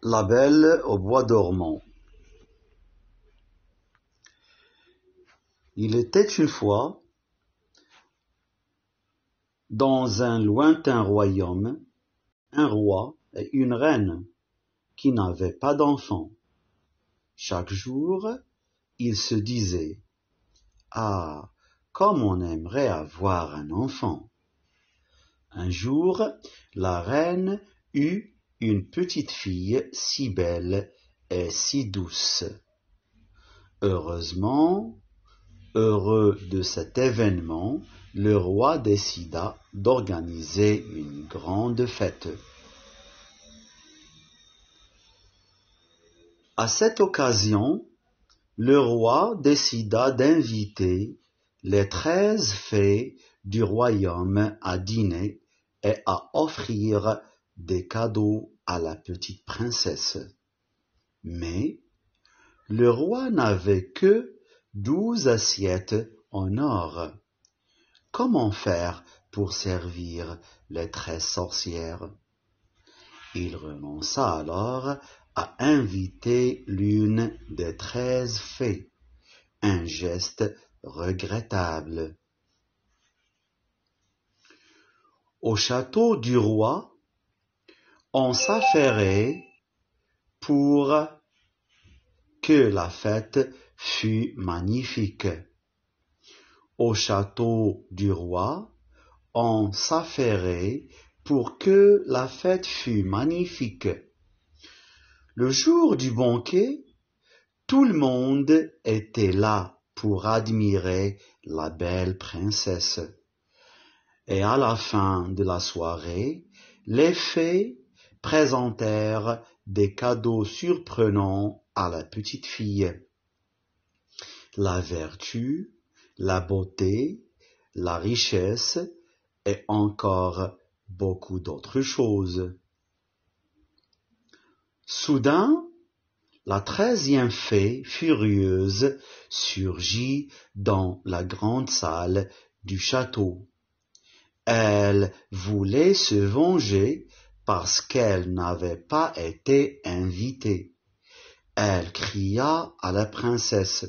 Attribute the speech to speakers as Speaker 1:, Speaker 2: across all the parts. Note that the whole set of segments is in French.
Speaker 1: La Belle au bois dormant. Il était une fois, dans un lointain royaume, un roi et une reine qui n'avaient pas d'enfants. Chaque jour, ils se disaient « Ah, comme on aimerait avoir un enfant !» Un jour, la reine eut une petite fille si belle et si douce. Heureusement, heureux de cet événement, le roi décida d'organiser une grande fête. À cette occasion, le roi décida d'inviter les 13 fées du royaume à dîner et à offrir des cadeaux à la petite princesse. Mais le roi n'avait que 12 assiettes en or. Comment faire pour servir les 13 sorcières? Il renonça alors à inviter l'une des 13 fées, un geste regrettable. Au château du roi, on s'affairait pour que la fête fût magnifique. Au château du roi, on s'affairait pour que la fête fût magnifique. Le jour du banquet, tout le monde était là pour admirer la belle princesse. Et à la fin de la soirée, les fées présentèrent des cadeaux surprenants à la petite fille. La vertu, la beauté, la richesse et encore beaucoup d'autres choses. Soudain, la 13e fée, furieuse, surgit dans la grande salle du château. Elle voulait se venger parce qu'elle n'avait pas été invitée. Elle cria à la princesse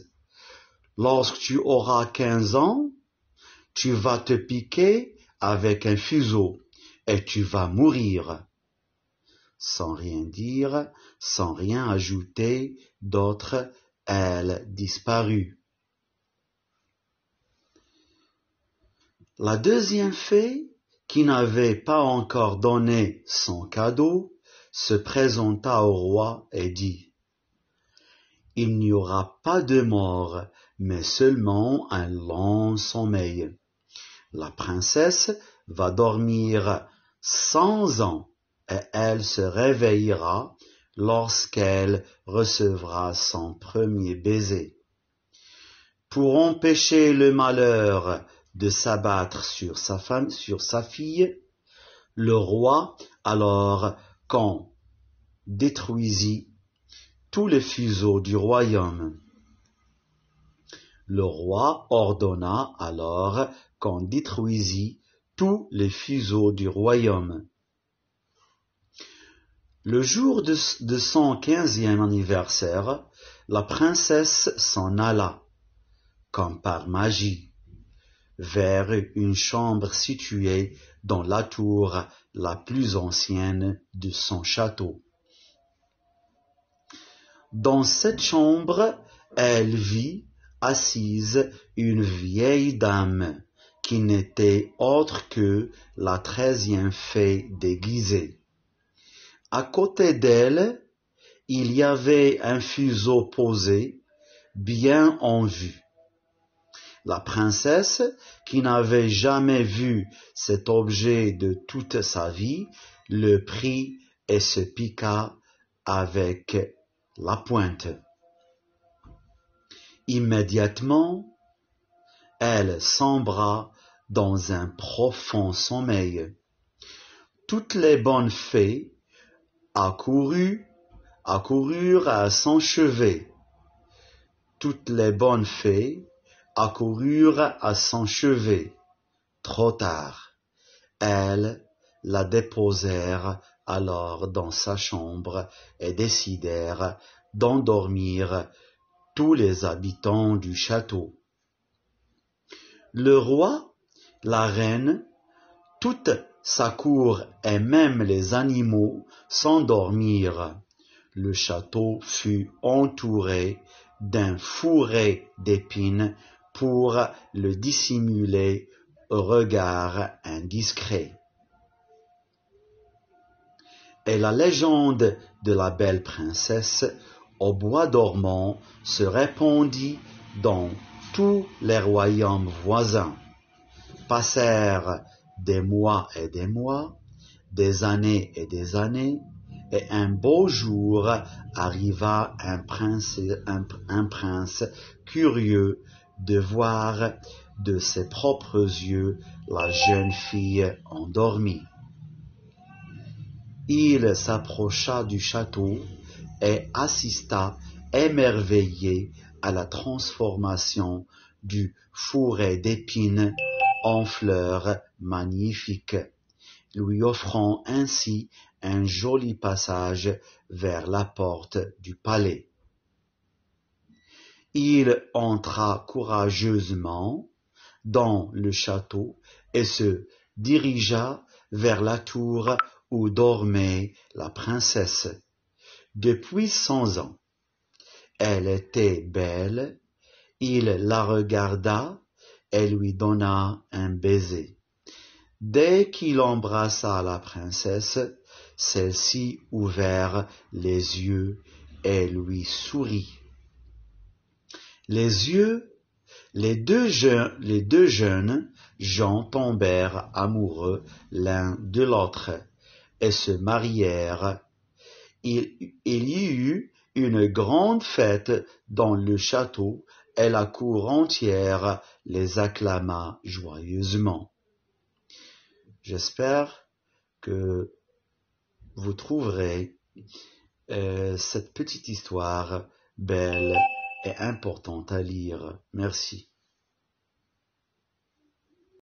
Speaker 1: « Lorsque tu auras 15 ans, tu vas te piquer avec un fuseau et tu vas mourir. » Sans rien dire, sans rien ajouter d'autre, elle disparut. La 2e fée, qui n'avait pas encore donné son cadeau, se présenta au roi et dit « Il n'y aura pas de mort, mais seulement un long sommeil. La princesse va dormir 100 ans et elle se réveillera lorsqu'elle recevra son premier baiser. Pour empêcher le malheur de s'abattre sur sa fille, le roi alors qu'on détruisit tous les fuseaux du royaume. Le roi ordonna alors qu'on détruisit tous les fuseaux du royaume. Le jour de son 15e anniversaire, la princesse s'en alla, comme par magie, vers une chambre située dans la tour la plus ancienne de son château. Dans cette chambre, elle vit assise une vieille dame qui n'était autre que la 13e fée déguisée. À côté d'elle, il y avait un fuseau posé, bien en vue. La princesse, qui n'avait jamais vu cet objet de toute sa vie, le prit et se piqua avec la pointe. Immédiatement, elle sombra dans un profond sommeil. Toutes les bonnes fées accoururent à son chevet. Toutes les bonnes fées accoururent à son chevet. Trop tard, elles la déposèrent alors dans sa chambre et décidèrent d'endormir tous les habitants du château. Le roi, la reine, toute sa cour et même les animaux s'endormirent. Le château fut entouré d'un fourré d'épines pour le dissimuler au regard indiscret. Et la légende de la belle princesse au bois dormant se répandit dans tous les royaumes voisins. Passèrent des mois et des mois, des années et des années, et un beau jour arriva un prince curieux de voir de ses propres yeux la jeune fille endormie. Il s'approcha du château et assista émerveillé à la transformation du fourré d'épines en fleurs magnifiques, lui offrant ainsi un joli passage vers la porte du palais. Il entra courageusement dans le château et se dirigea vers la tour où dormait la princesse. Depuis 100 ans, elle était belle, il la regarda et lui donna un baiser. Dès qu'il embrassa la princesse, celle-ci ouvrit les yeux et lui sourit. Les deux jeunes gens tombèrent amoureux l'un de l'autre et se marièrent. Il y eut une grande fête dans le château et la cour entière les acclama joyeusement. J'espère que vous trouverez cette petite histoire belle et importante à lire. Merci.